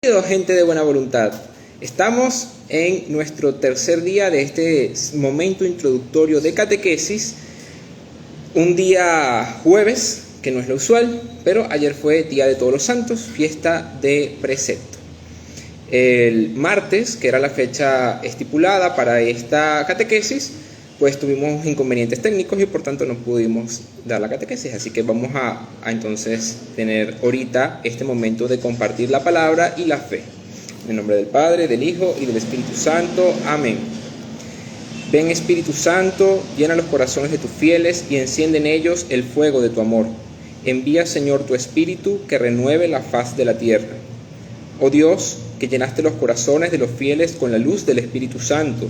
Bienvenidos, gente de buena voluntad. Estamos en nuestro tercer día de este momento introductorio de catequesis. Un día jueves, que no es lo usual, pero ayer fue Día de Todos los Santos, fiesta de precepto. El martes, que era la fecha estipulada para esta catequesis, pues tuvimos inconvenientes técnicos y por tanto no pudimos dar la catequesis. Así que vamos a entonces tener ahorita este momento de compartir la palabra y la fe. En el nombre del Padre, del Hijo y del Espíritu Santo. Amén. Ven, Espíritu Santo, llena los corazones de tus fieles y enciende en ellos el fuego de tu amor. Envía, Señor, tu Espíritu que renueve la faz de la tierra. Oh Dios, que llenaste los corazones de los fieles con la luz del Espíritu Santo,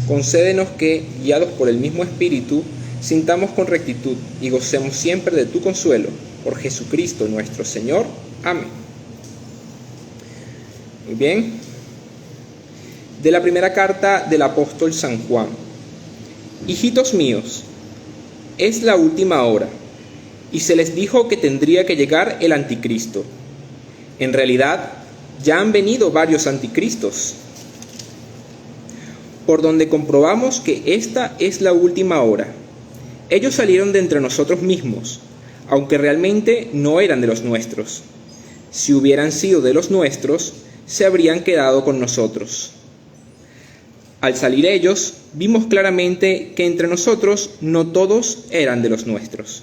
concédenos que, guiados por el mismo Espíritu, sintamos con rectitud y gocemos siempre de tu consuelo. Por Jesucristo nuestro Señor. Amén. Muy bien. De la primera carta del apóstol San Juan. Hijitos míos, es la última hora, y se les dijo que tendría que llegar el anticristo. En realidad, ya han venido varios anticristos, por donde comprobamos que esta es la última hora. Ellos salieron de entre nosotros mismos, aunque realmente no eran de los nuestros. Si hubieran sido de los nuestros, se habrían quedado con nosotros. Al salir ellos, vimos claramente que entre nosotros no todos eran de los nuestros.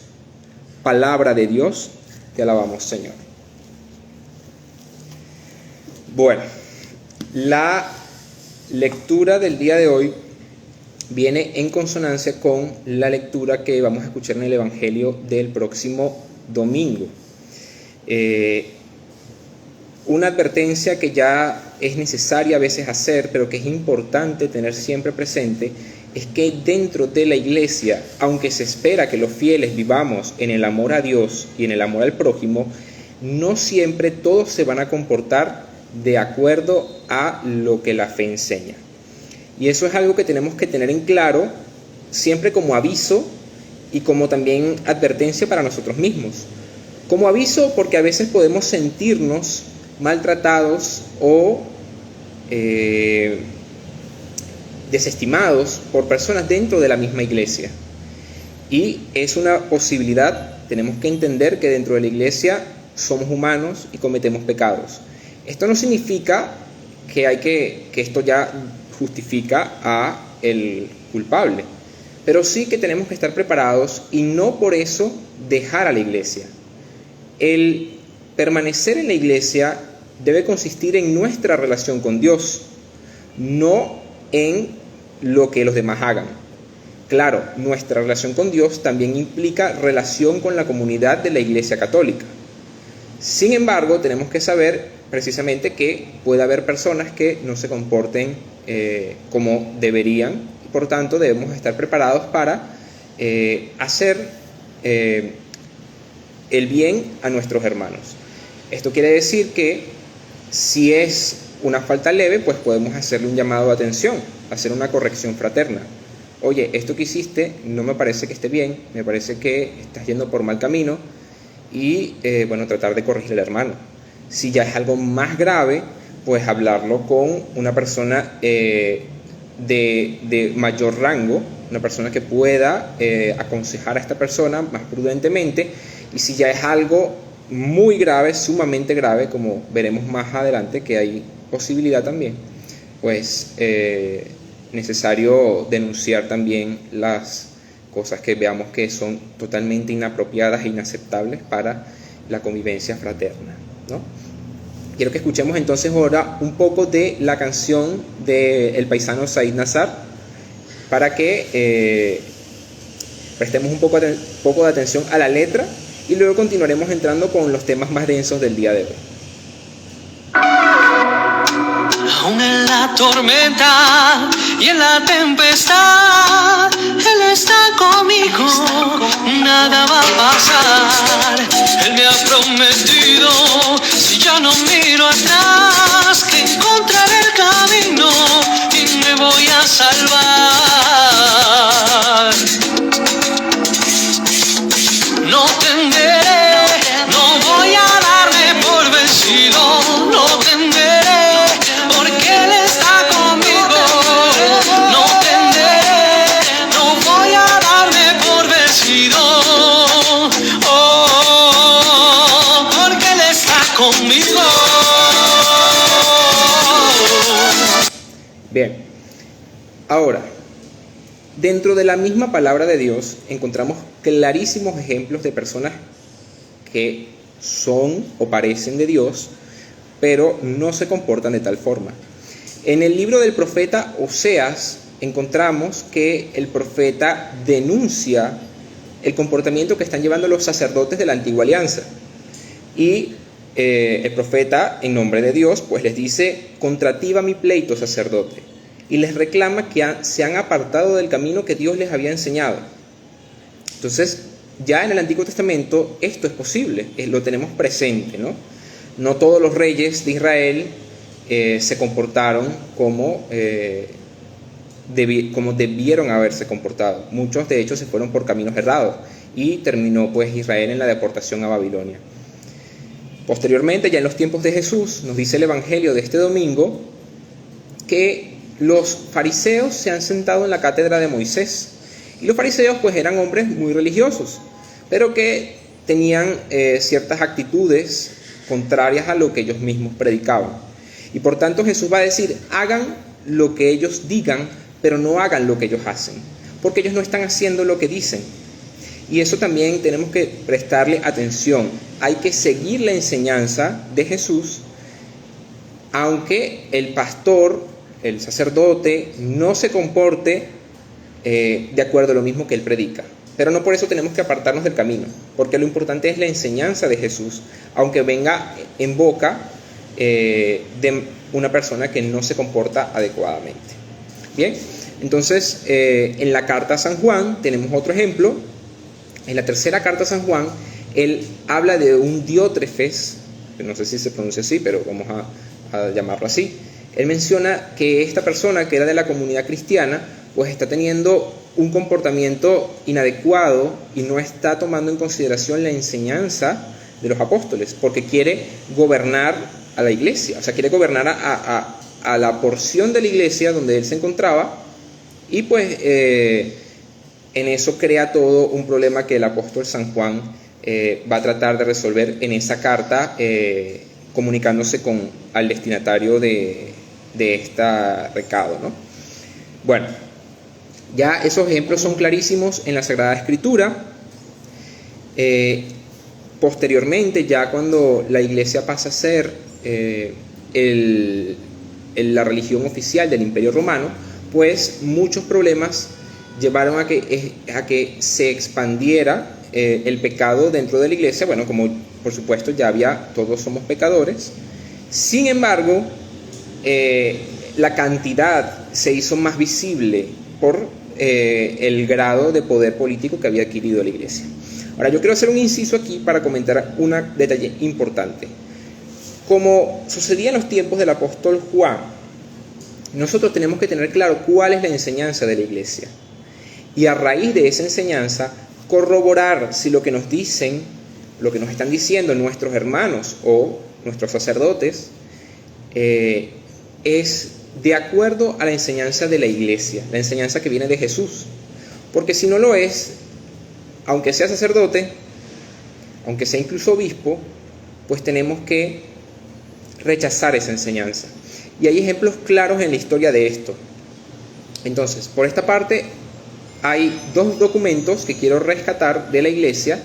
Palabra de Dios, te alabamos, Señor. Bueno, la lectura del día de hoy viene en consonancia con la lectura que vamos a escuchar en el Evangelio del próximo domingo. Una advertencia que ya es necesaria a veces hacer, pero que es importante tener siempre presente, es que dentro de la iglesia, aunque se espera que los fieles vivamos en el amor a Dios y en el amor al prójimo, no siempre todos se van a comportar de acuerdo a lo que la fe enseña. Y eso es algo que tenemos que tener en claro siempre como aviso y como también advertencia para nosotros mismos. Como aviso porque a veces podemos sentirnos maltratados o desestimados por personas dentro de la misma iglesia. Y es una posibilidad, tenemos que entender que dentro de la iglesia somos humanos y cometemos pecados. Esto no significa que esto ya justifica a el culpable, pero sí que tenemos que estar preparados y no por eso dejar a la iglesia. El permanecer en la iglesia debe consistir en nuestra relación con Dios, no en lo que los demás hagan. Claro, nuestra relación con Dios también implica relación con la comunidad de la Iglesia Católica. Sin embargo, tenemos que saber precisamente que puede haber personas que no se comporten como deberían, y por tanto debemos estar preparados para hacer el bien a nuestros hermanos. Esto quiere decir que si es una falta leve, pues podemos hacerle un llamado de atención, hacer una corrección fraterna. Oye, esto que hiciste no me parece que esté bien, me parece que estás yendo por mal camino, y tratar de corregir al hermano. Si ya es algo más grave, pues hablarlo con una persona de mayor rango, una persona que pueda aconsejar a esta persona más prudentemente. Y si ya es algo muy grave, sumamente grave, como veremos más adelante que hay posibilidad también, pues necesario denunciar también las cosas que veamos que son totalmente inapropiadas e inaceptables para la convivencia fraterna, ¿no? Quiero que escuchemos entonces ahora un poco de la canción del paisano Said Nazar para que prestemos un poco de atención a la letra y luego continuaremos entrando con los temas más densos del día de hoy. Aún en la tormenta y en la tempestad, Él está conmigo, nada va a pasar. Él me ha prometido, si ya no miro atrás, que encontraré el camino y me voy a salvar. No tenderé, no voy a darme por vencido, no tenderé. Bien, ahora, dentro de la misma palabra de Dios encontramos clarísimos ejemplos de personas que son o parecen de Dios, pero no se comportan de tal forma. En el libro del profeta Oseas encontramos que el profeta denuncia el comportamiento que están llevando los sacerdotes de la antigua alianza. Y el profeta, en nombre de Dios, pues les dice: contra ti va mi pleito, sacerdote. Y les reclama que se han apartado del camino que Dios les había enseñado. Entonces, ya en el Antiguo Testamento esto es posible, lo tenemos presente, ¿no? No todos los reyes de Israel se comportaron como debieron haberse comportado. Muchos, de hecho, se fueron por caminos errados y terminó pues Israel en la deportación a Babilonia. Posteriormente, ya en los tiempos de Jesús, nos dice el Evangelio de este domingo que los fariseos se han sentado en la cátedra de Moisés. Y los fariseos pues eran hombres muy religiosos, pero que tenían ciertas actitudes contrarias a lo que ellos mismos predicaban. Y por tanto Jesús va a decir: hagan lo que ellos digan, pero no hagan lo que ellos hacen, porque ellos no están haciendo lo que dicen. Y eso también tenemos que prestarle atención. Hay que seguir la enseñanza de Jesús, aunque el pastor, el sacerdote, no se comporte de acuerdo a lo mismo que él predica. Pero no por eso tenemos que apartarnos del camino, porque lo importante es la enseñanza de Jesús, aunque venga en boca de una persona que no se comporta adecuadamente. Bien, entonces en la carta a San Juan tenemos otro ejemplo. En la tercera carta a San Juan, él habla de un Diótrefes, no sé si se pronuncia así, pero vamos a llamarlo así. Él menciona que esta persona, que era de la comunidad cristiana, pues está teniendo un comportamiento inadecuado y no está tomando en consideración la enseñanza de los apóstoles, porque quiere gobernar a la iglesia, o sea, quiere gobernar a la porción de la iglesia donde él se encontraba, y pues en eso crea todo un problema que el apóstol San Juan va a tratar de resolver en esa carta, comunicándose al destinatario de este recado, ¿no? Bueno, ya esos ejemplos son clarísimos en la Sagrada Escritura. Posteriormente, ya cuando la iglesia pasa a ser la religión oficial del Imperio Romano, pues muchos problemas llevaron a que se expandiera el pecado dentro de la iglesia. Bueno, como por supuesto todos somos pecadores. Sin embargo, la cantidad se hizo más visible por el grado de poder político que había adquirido la iglesia. Ahora, yo quiero hacer un inciso aquí para comentar un detalle importante. Como sucedía en los tiempos del apóstol Juan, nosotros tenemos que tener claro cuál es la enseñanza de la iglesia. Y a raíz de esa enseñanza, corroborar si lo que nos dicen, lo que nos están diciendo nuestros hermanos o nuestros sacerdotes, es de acuerdo a la enseñanza de la iglesia, la enseñanza que viene de Jesús. Porque si no lo es, aunque sea sacerdote, aunque sea incluso obispo, pues tenemos que rechazar esa enseñanza. Y hay ejemplos claros en la historia de esto. Entonces, por esta parte, hay dos documentos que quiero rescatar de la iglesia,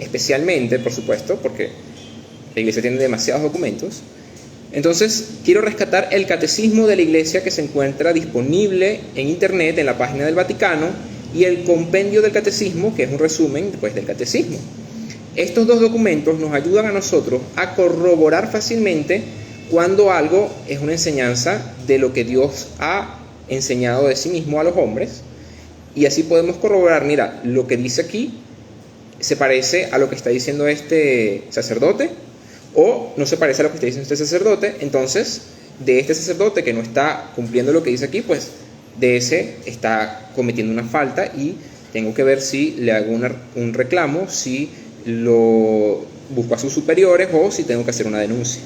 especialmente, por supuesto, porque la iglesia tiene demasiados documentos. Entonces, quiero rescatar el Catecismo de la Iglesia, que se encuentra disponible en internet, en la página del Vaticano, y el Compendio del Catecismo, que es un resumen pues, del Catecismo. Estos dos documentos nos ayudan a nosotros a corroborar fácilmente cuando algo es una enseñanza de lo que Dios ha enseñado de sí mismo a los hombres, y así podemos corroborar: mira, lo que dice aquí se parece a lo que está diciendo este sacerdote, o no se parece a lo que está diciendo este sacerdote. Entonces, de este sacerdote que no está cumpliendo lo que dice aquí, pues de ese está cometiendo una falta, y tengo que ver si le hago un reclamo, si lo busco a sus superiores o si tengo que hacer una denuncia.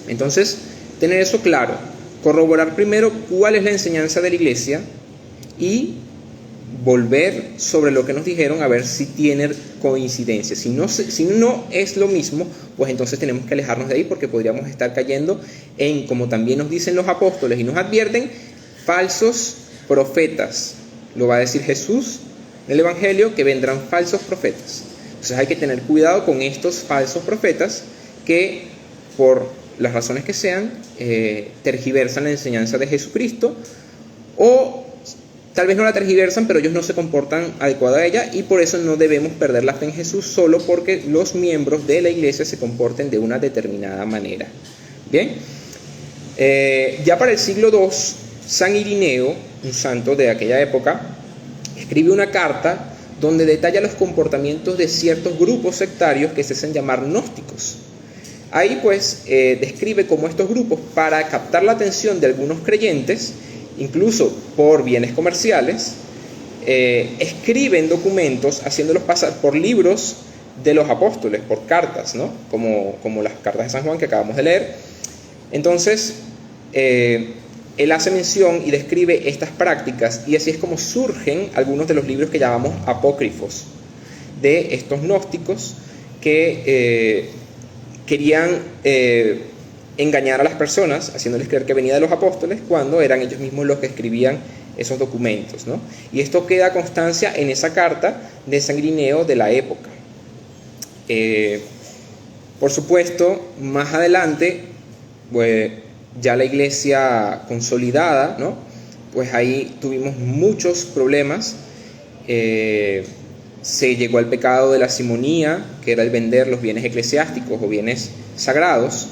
Entonces, tener eso claro, corroborar primero cuál es la enseñanza de la iglesia y volver sobre lo que nos dijeron a ver si tiene coincidencia. Si no es lo mismo, pues entonces tenemos que alejarnos de ahí, porque podríamos estar cayendo en, como también nos dicen los apóstoles y nos advierten, falsos profetas. Lo va a decir Jesús en el Evangelio, que vendrán falsos profetas. Entonces hay que tener cuidado con estos falsos profetas que, por las razones que sean, tergiversan la enseñanza de Jesucristo, o tal vez no la tergiversan, pero ellos no se comportan adecuado a ella, y por eso no debemos perder la fe en Jesús solo porque los miembros de la iglesia se comporten de una determinada manera. Bien, ya para el siglo II, San Irineo, un santo de aquella época, escribe una carta donde detalla los comportamientos de ciertos grupos sectarios que se hacen llamar gnósticos. Ahí pues describe cómo estos grupos, para captar la atención de algunos creyentes, incluso por bienes comerciales, escriben documentos haciéndolos pasar por libros de los apóstoles, por cartas, ¿no? Como las cartas de San Juan que acabamos de leer. Entonces, él hace mención y describe estas prácticas, y así es como surgen algunos de los libros que llamamos apócrifos, de estos gnósticos que querían engañar a las personas, haciéndoles creer que venía de los apóstoles, cuando eran ellos mismos los que escribían esos documentos, ¿no? Y esto queda constancia en esa carta de San Irineo de la época. Por supuesto, más adelante, pues ya la iglesia consolidada, ¿no? Pues ahí tuvimos muchos problemas. Se llegó al pecado de la simonía, que era el vender los bienes eclesiásticos o bienes sagrados,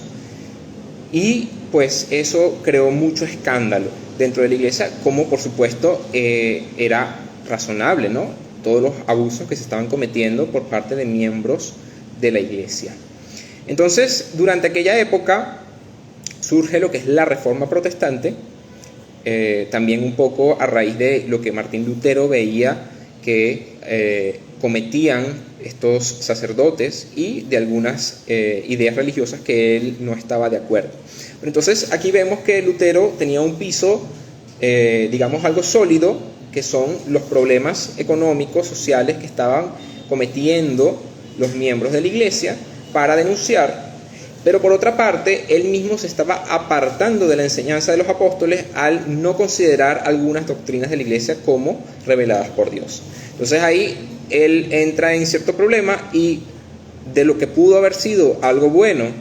y pues eso creó mucho escándalo dentro de la iglesia, como por supuesto era razonable, ¿no? Todos los abusos que se estaban cometiendo por parte de miembros de la iglesia. Entonces, durante aquella época surge lo que es la Reforma Protestante, también un poco a raíz de lo que Martín Lutero veía que cometían estos sacerdotes y de algunas ideas religiosas que él no estaba de acuerdo. Pero entonces aquí vemos que Lutero tenía un piso, digamos algo sólido, que son los problemas económicos, sociales que estaban cometiendo los miembros de la iglesia para denunciar. Pero por otra parte, él mismo se estaba apartando de la enseñanza de los apóstoles al no considerar algunas doctrinas de la iglesia como reveladas por Dios. Entonces ahí él entra en cierto problema, y de lo que pudo haber sido algo bueno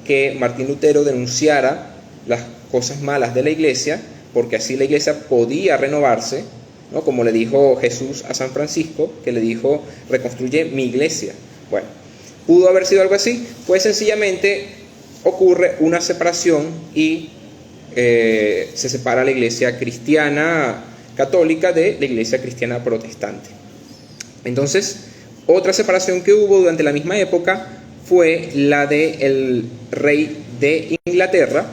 que Martín Lutero denunciara las cosas malas de la iglesia, porque así la iglesia podía renovarse, ¿no? Como le dijo Jesús a San Francisco, que le dijo: reconstruye mi iglesia. Bueno, pudo haber sido algo así, pues sencillamente ocurre una separación y se separa la iglesia cristiana católica de la iglesia cristiana protestante. Entonces, otra separación que hubo durante la misma época fue la del rey de Inglaterra,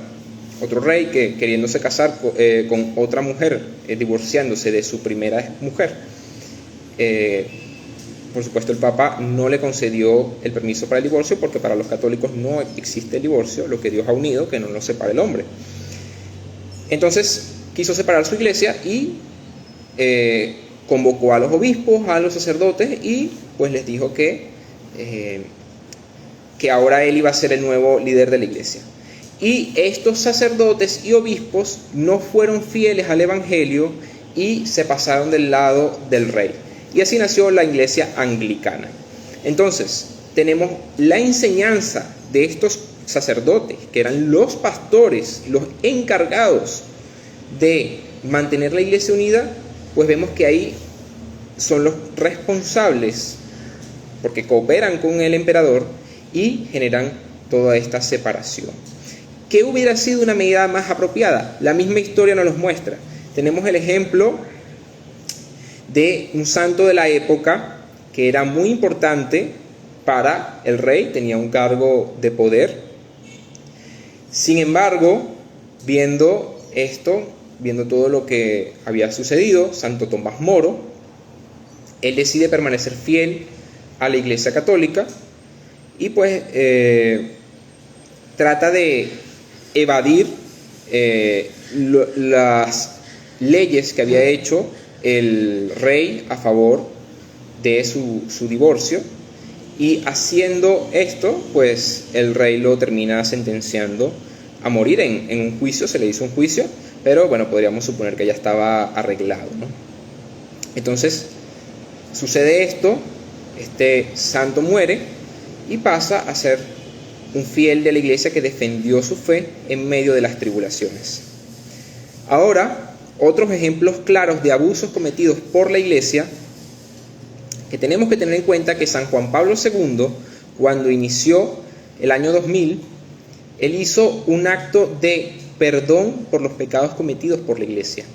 otro rey que, queriéndose casar con otra mujer, divorciándose de su primera mujer, por supuesto el Papa no le concedió el permiso para el divorcio, porque para los católicos no existe el divorcio, lo que Dios ha unido, que no lo separe el hombre. Entonces quiso separar su iglesia y convocó a los obispos, a los sacerdotes, y pues les dijo que ahora él iba a ser el nuevo líder de la iglesia. Y estos sacerdotes y obispos no fueron fieles al evangelio y se pasaron del lado del rey. Y así nació la iglesia anglicana. Entonces, tenemos la enseñanza de estos sacerdotes, que eran los pastores, los encargados de mantener la iglesia unida, pues vemos que ahí son los responsables, porque cooperan con el emperador y generan toda esta separación. ¿Qué hubiera sido una medida más apropiada? La misma historia nos los muestra. Tenemos el ejemplo de un santo de la época que era muy importante para el rey, tenía un cargo de poder. Sin embargo, viendo todo lo que había sucedido, Santo Tomás Moro, él decide permanecer fiel a la Iglesia Católica y pues trata de evadir las leyes que había hecho el rey a favor de su divorcio, y haciendo esto, pues el rey lo termina sentenciando a morir en un juicio. Se le hizo un juicio, pero bueno, podríamos suponer que ya estaba arreglado, ¿no? Entonces sucede esto, este santo muere y pasa a ser un fiel de la iglesia que defendió su fe en medio de las tribulaciones. Ahora, otros ejemplos claros de abusos cometidos por la iglesia que tenemos que tener en cuenta: que San Juan Pablo II, cuando inició el año 2000, él hizo un acto de perdón por los pecados cometidos por la iglesia,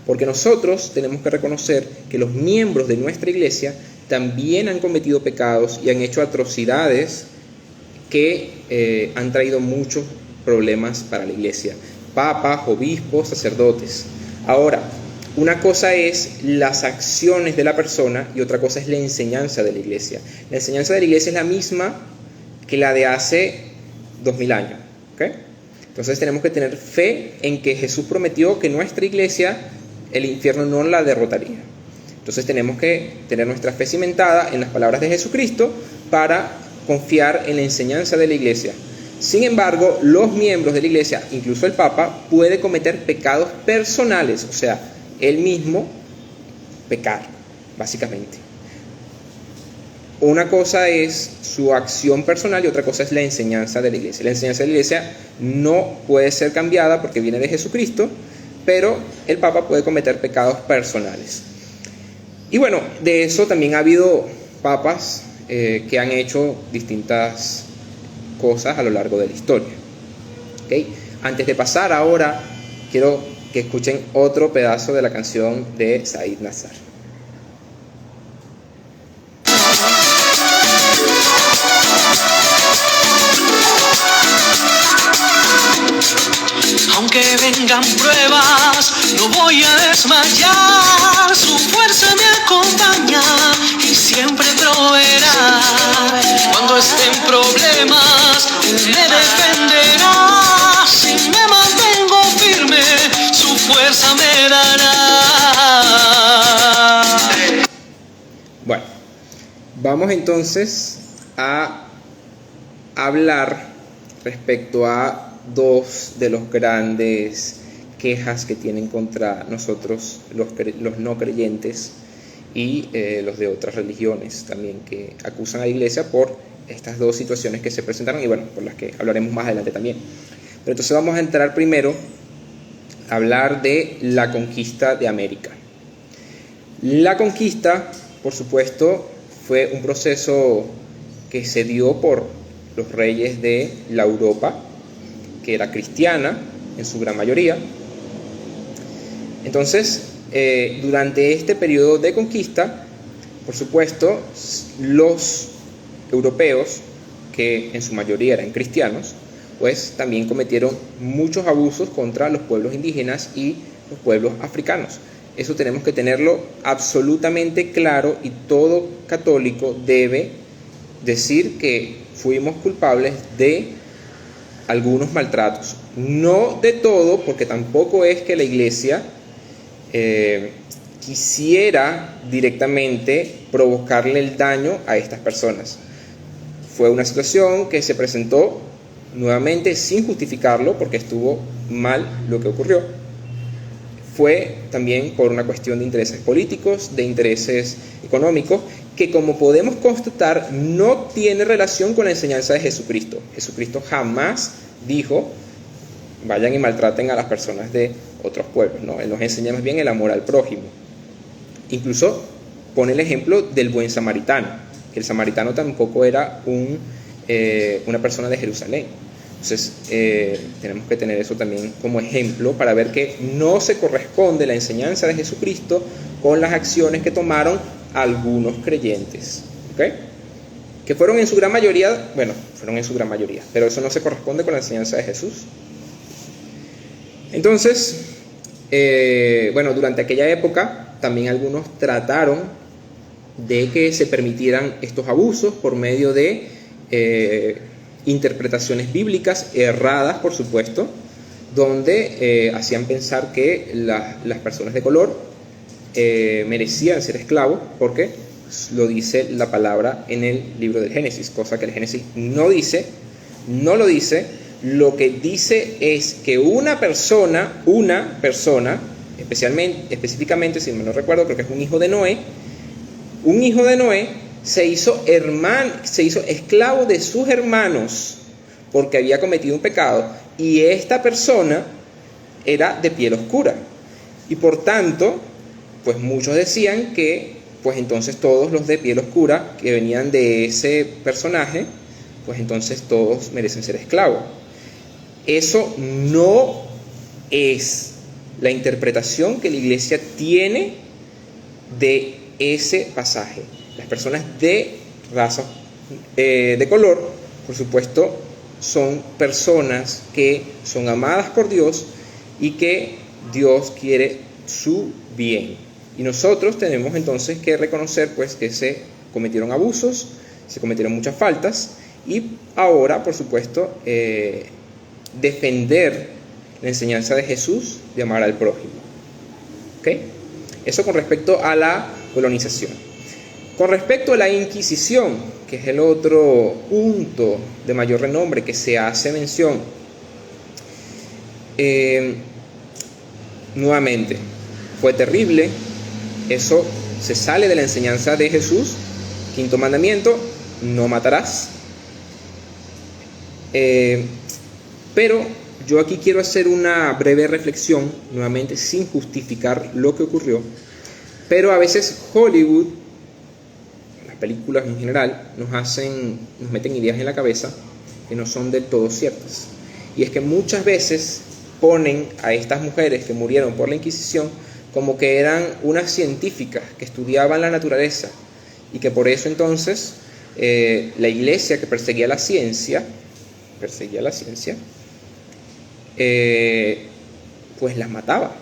porque nosotros tenemos que reconocer que los miembros de nuestra iglesia también han cometido pecados y han hecho atrocidades que han traído muchos problemas para la iglesia: papas, obispos, sacerdotes. Ahora, una cosa es las acciones de la persona y otra cosa es la enseñanza de la iglesia. La enseñanza de la iglesia es la misma que la de hace 2000 años, ¿okay? Entonces tenemos que tener fe en que Jesús prometió que nuestra iglesia, el infierno no la derrotaría. Entonces tenemos que tener nuestra fe cimentada en las palabras de Jesucristo para confiar en la enseñanza de la iglesia. Sin embargo, los miembros de la iglesia, incluso el Papa, puede cometer pecados personales, o sea, él mismo pecar, básicamente. Una cosa es su acción personal y otra cosa es la enseñanza de la iglesia. La enseñanza de la iglesia no puede ser cambiada porque viene de Jesucristo, pero el Papa puede cometer pecados personales. Y bueno, de eso también ha habido papas que han hecho distintas cosas a lo largo de la historia. ¿Okay? Antes de pasar ahora, quiero que escuchen otro pedazo de la canción de Said Nazar. Aunque vengan pruebas, no voy a desmayar. Su fuerza me acompaña y siempre proveerá. Cuando esté en problemas, Él me defenderá. Si me mantengo firme, su fuerza me dará. Bueno, vamos entonces a hablar respecto a dos de los grandes quejas que tienen contra nosotros los no creyentes y los de otras religiones también, que acusan a la iglesia por estas dos situaciones que se presentaron y bueno, por las que hablaremos más adelante también. Pero entonces vamos a entrar primero a hablar de la conquista de América. La conquista, por supuesto, fue un proceso que se dio por los reyes de la Europa, que era cristiana en su gran mayoría. Entonces, durante este periodo de conquista, por supuesto, los europeos, que en su mayoría eran cristianos, pues también cometieron muchos abusos contra los pueblos indígenas y los pueblos africanos. Eso tenemos que tenerlo absolutamente claro y todo católico debe decir que fuimos culpables de algunos maltratos. No de todo, porque tampoco es que la iglesia quisiera directamente provocarle el daño a estas personas. Fue una situación que se presentó nuevamente sin justificarlo, porque estuvo mal lo que ocurrió. Fue también por una cuestión de intereses políticos, de intereses económicos, que como podemos constatar no tiene relación con la enseñanza de Jesucristo. Jesucristo jamás dijo: vayan y maltraten a las personas de otros pueblos, ¿no? Él nos enseña más bien el amor al prójimo. Incluso pone el ejemplo del buen samaritano, que el samaritano tampoco era una persona de Jerusalén. Entonces tenemos que tener eso también como ejemplo para ver que no se corresponde la enseñanza de Jesucristo con las acciones que tomaron algunos creyentes, ¿okay? Que fueron en su gran mayoría, pero eso no se corresponde con la enseñanza de Jesús. Entonces, durante aquella época también algunos trataron de que se permitieran estos abusos por medio de interpretaciones bíblicas erradas, por supuesto, donde hacían pensar que las personas de color merecían ser esclavos, porque lo dice la palabra en el libro del Génesis, cosa que el Génesis no dice, no lo dice. Lo que dice es que una persona, específicamente, si me lo recuerdo, creo que es un hijo de Noé se hizo esclavo de sus hermanos porque había cometido un pecado, y esta persona era de piel oscura, y por tanto, pues muchos decían que pues entonces todos los de piel oscura que venían de ese personaje, pues entonces todos merecen ser esclavos. Eso no es la interpretación que la Iglesia tiene de ese pasaje. Las personas de raza de color, por supuesto, son personas que son amadas por Dios y que Dios quiere su bien. Y nosotros tenemos entonces que reconocer pues que se cometieron abusos, se cometieron muchas faltas, y ahora, por supuesto, defender la enseñanza de Jesús de amar al prójimo. ¿Okay? Eso con respecto a la colonización. Con respecto a la Inquisición, que es el otro punto de mayor renombre que se hace mención, nuevamente, fue terrible. Eso se sale de la enseñanza de Jesús. Quinto mandamiento: no matarás. Pero yo aquí quiero hacer una breve reflexión, nuevamente sin justificar lo que ocurrió, pero a veces Hollywood, las películas en general, nos meten ideas en la cabeza que no son del todo ciertas. Y es que muchas veces ponen a estas mujeres que murieron por la Inquisición como que eran unas científicas que estudiaban la naturaleza, y que por eso entonces la Iglesia, que perseguía la ciencia, pues las mataba.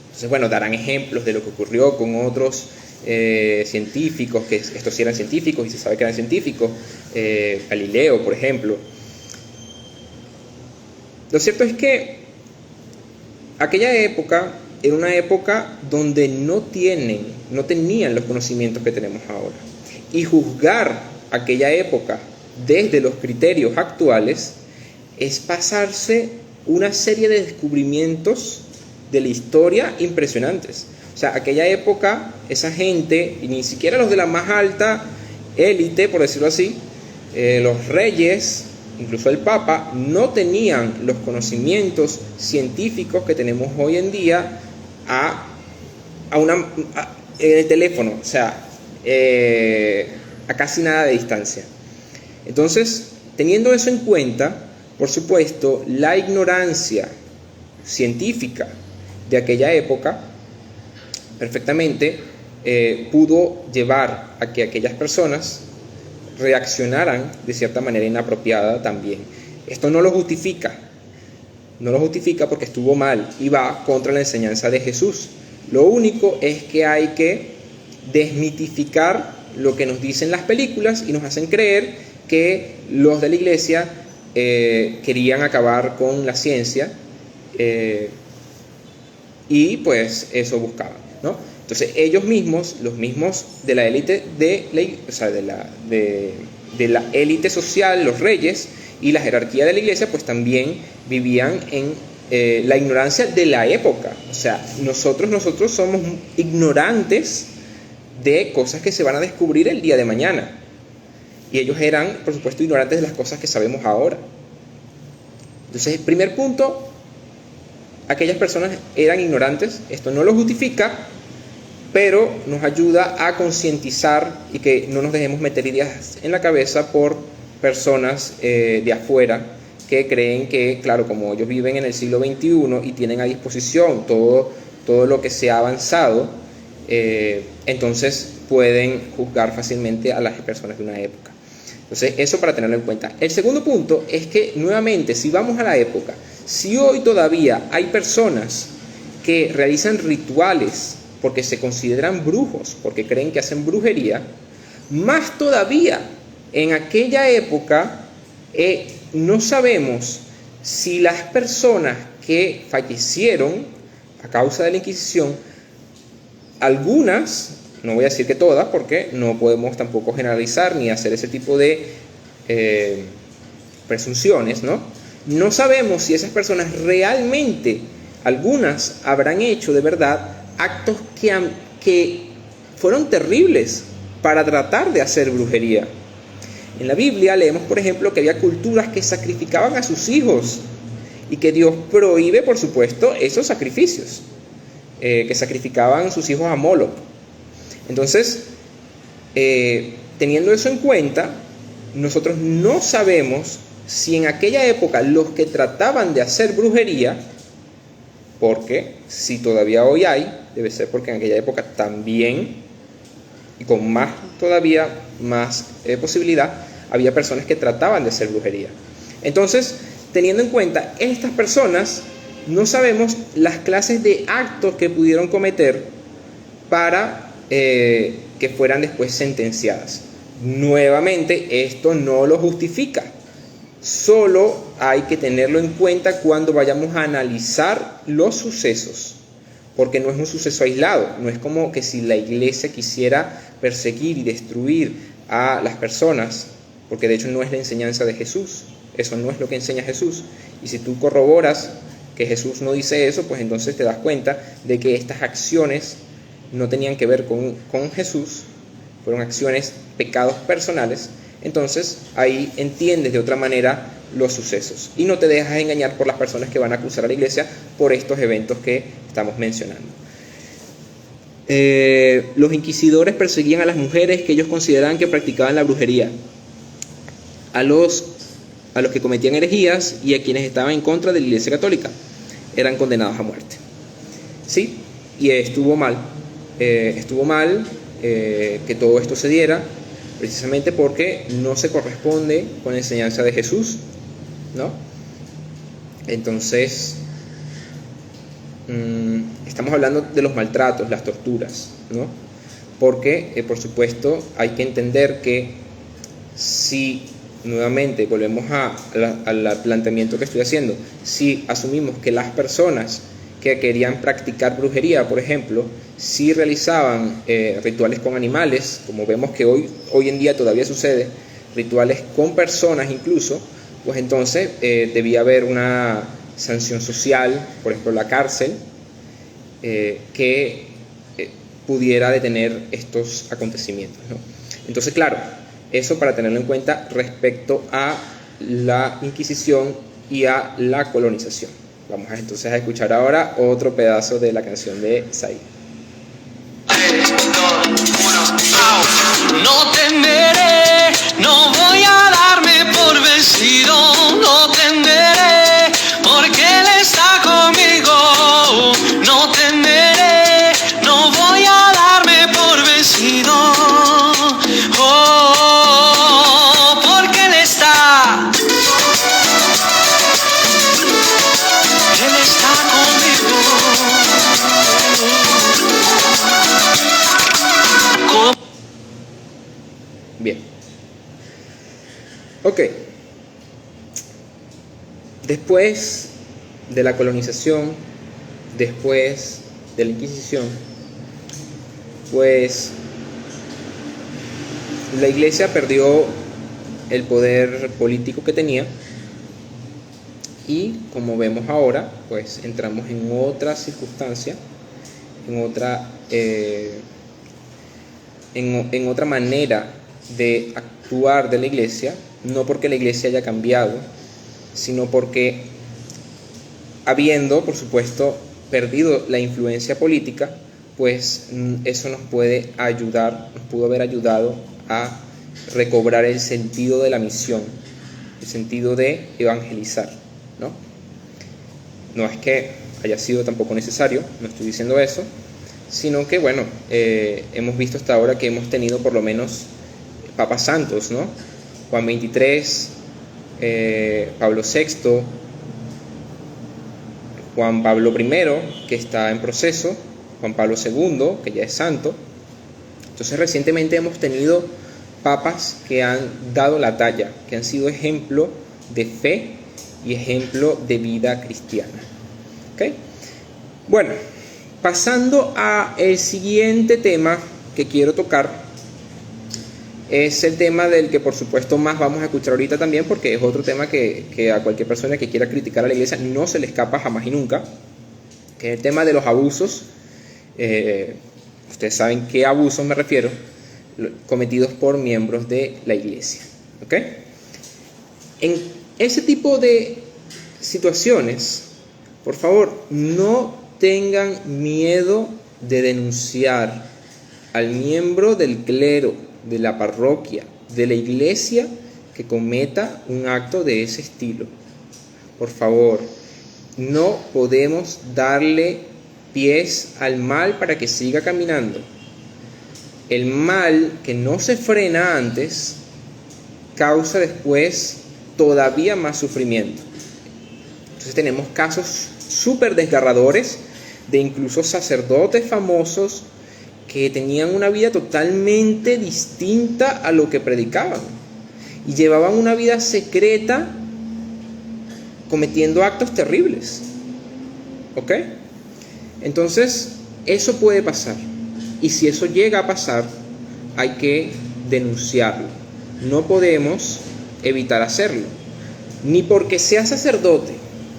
Entonces, bueno, darán ejemplos de lo que ocurrió con otros científicos, que estos sí eran científicos y se sabe que eran científicos, Galileo, por ejemplo. Lo cierto es que aquella época era una época donde no tenían los conocimientos que tenemos ahora, y juzgar aquella época desde los criterios actuales es pasarse una serie de descubrimientos de la historia impresionantes. O sea, aquella época, esa gente, y ni siquiera los de la más alta élite, por decirlo así, los reyes, incluso el Papa, no tenían los conocimientos científicos que tenemos hoy en día en el teléfono, o sea, a casi nada de distancia. Entonces, teniendo eso en cuenta, por supuesto, la ignorancia científica de aquella época perfectamente pudo llevar a que aquellas personas reaccionaran de cierta manera inapropiada también. Esto no lo justifica porque estuvo mal y va contra la enseñanza de Jesús. Lo único es que hay que desmitificar lo que nos dicen las películas y nos hacen creer que los de la Iglesia querían acabar con la ciencia, y pues eso buscaban, ¿no? Entonces ellos mismos, los mismos de la élite de la élite social, los reyes y la jerarquía de la Iglesia, pues también vivían en la ignorancia de la época. O sea, nosotros somos ignorantes de cosas que se van a descubrir el día de mañana, y ellos eran, por supuesto, ignorantes de las cosas que sabemos ahora. Entonces, el primer punto, aquellas personas eran ignorantes. Esto no lo justifica, pero nos ayuda a concientizar y que no nos dejemos meter ideas en la cabeza por personas de afuera que creen que, claro, como ellos viven en el siglo XXI y tienen a disposición todo lo que se ha avanzado, entonces pueden juzgar fácilmente a las personas de una época. Entonces, eso para tenerlo en cuenta. El segundo punto es que, nuevamente, si vamos a la época, si hoy todavía hay personas que realizan rituales porque se consideran brujos, porque creen que hacen brujería, más todavía en aquella época no sabemos si las personas que fallecieron a causa de la Inquisición, algunas, no voy a decir que todas, porque no podemos tampoco generalizar ni hacer ese tipo de presunciones, ¿no? No sabemos si esas personas realmente, algunas habrán hecho de verdad actos que fueron terribles para tratar de hacer brujería. En la Biblia leemos, por ejemplo, que había culturas que sacrificaban a sus hijos y que Dios prohíbe, por supuesto, esos sacrificios, que sacrificaban sus hijos a Moloch. Entonces, teniendo eso en cuenta, nosotros no sabemos si en aquella época los que trataban de hacer brujería, porque si todavía hoy hay, debe ser porque en aquella época también, y con más todavía, más posibilidad, había personas que trataban de hacer brujería. Entonces, teniendo en cuenta estas personas, no sabemos las clases de actos que pudieron cometer para que fueran después sentenciadas. Nuevamente, esto no lo justifica. Solo hay que tenerlo en cuenta cuando vayamos a analizar los sucesos, porque no es un suceso aislado. No es como que si la iglesia quisiera perseguir y destruir a las personas, porque de hecho no es la enseñanza de Jesús. Eso no es lo que enseña Jesús. Y si tú corroboras que Jesús no dice eso, pues entonces te das cuenta de que estas acciones no tenían que ver con Jesús, fueron acciones, pecados personales. Entonces ahí entiendes de otra manera los sucesos y no te dejas engañar por las personas que van a acusar a la iglesia por estos eventos que estamos mencionando. Los inquisidores perseguían a las mujeres que ellos consideraban que practicaban la brujería, a los que cometían herejías y a quienes estaban en contra de la iglesia católica eran condenados a muerte. Sí, y estuvo mal que todo esto se diera, precisamente porque no se corresponde con la enseñanza de Jesús, ¿no? Entonces, estamos hablando de los maltratos, las torturas, ¿no? Porque, por supuesto, hay que entender que si, nuevamente, volvemos al planteamiento que estoy haciendo, si asumimos que las personas que querían practicar brujería, por ejemplo, si realizaban rituales con animales, como vemos que hoy en día todavía sucede, rituales con personas incluso, pues entonces debía haber una sanción social, por ejemplo la cárcel, que pudiera detener estos acontecimientos, ¿no? Entonces, claro, eso para tenerlo en cuenta respecto a la Inquisición y a la colonización. Vamos entonces a escuchar ahora otro pedazo de la canción de Said. 3, 2, 1, no temeré, no voy a darme por vencido, no temeré, porque Él está conmigo, no temeré, no voy a darme por vencido, oh, porque Él está. Él está conmigo. Bien. Ok. Después de la colonización, después de la Inquisición, pues la iglesia perdió el poder político que tenía. Y como vemos ahora, pues entramos en otra circunstancia, en otra manera de actuar de la iglesia, no porque la iglesia haya cambiado, sino porque, habiendo, por supuesto, perdido la influencia política, pues eso nos pudo haber ayudado a recobrar el sentido de la misión, el sentido de evangelizar, ¿no? No es que haya sido tampoco necesario, no estoy diciendo eso, sino que, bueno, hemos visto hasta ahora que hemos tenido por lo menos papas santos, ¿no? Juan XXIII, Pablo VI, Juan Pablo I, que está en proceso, Juan Pablo II, que ya es santo. Entonces, recientemente hemos tenido papas que han dado la talla, que han sido ejemplo de fe y ejemplo de vida cristiana. ¿Okay? Bueno, pasando a el siguiente tema que quiero tocar, es el tema del que por supuesto más vamos a escuchar ahorita también, porque es otro tema que a cualquier persona que quiera criticar a la iglesia no se le escapa jamás y nunca, que es el tema de los abusos. Ustedes saben qué abusos me refiero, cometidos por miembros de la iglesia. ¿Ok? En ese tipo de situaciones, por favor, no tengan miedo de denunciar al miembro del clero, de la parroquia, de la iglesia que cometa un acto de ese estilo. Por favor, no podemos darle pies al mal para que siga caminando. El mal que no se frena antes causa después todavía más sufrimiento. Entonces tenemos casos súper desgarradores de incluso sacerdotes famosos que tenían una vida totalmente distinta a lo que predicaban y llevaban una vida secreta cometiendo actos terribles. ¿Ok? Entonces, eso puede pasar. Y si eso llega a pasar, hay que denunciarlo. No podemos evitar hacerlo. Ni porque sea sacerdote,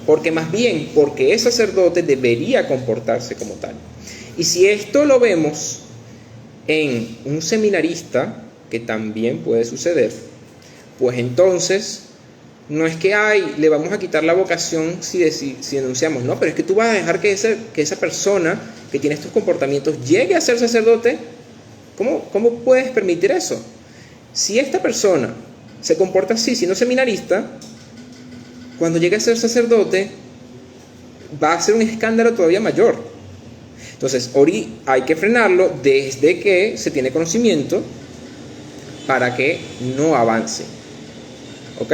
porque más bien porque es sacerdote debería comportarse como tal. Y si esto lo vemos en un seminarista, que también puede suceder, pues entonces no es que le vamos a quitar la vocación si denunciamos, no, pero es que tú vas a dejar que esa persona que tiene estos comportamientos llegue a ser sacerdote. ¿Cómo puedes permitir eso? Si esta persona se comporta así siendo seminarista, cuando llegue a ser sacerdote va a ser un escándalo todavía mayor. Entonces, hay que frenarlo desde que se tiene conocimiento para que no avance. ¿Ok?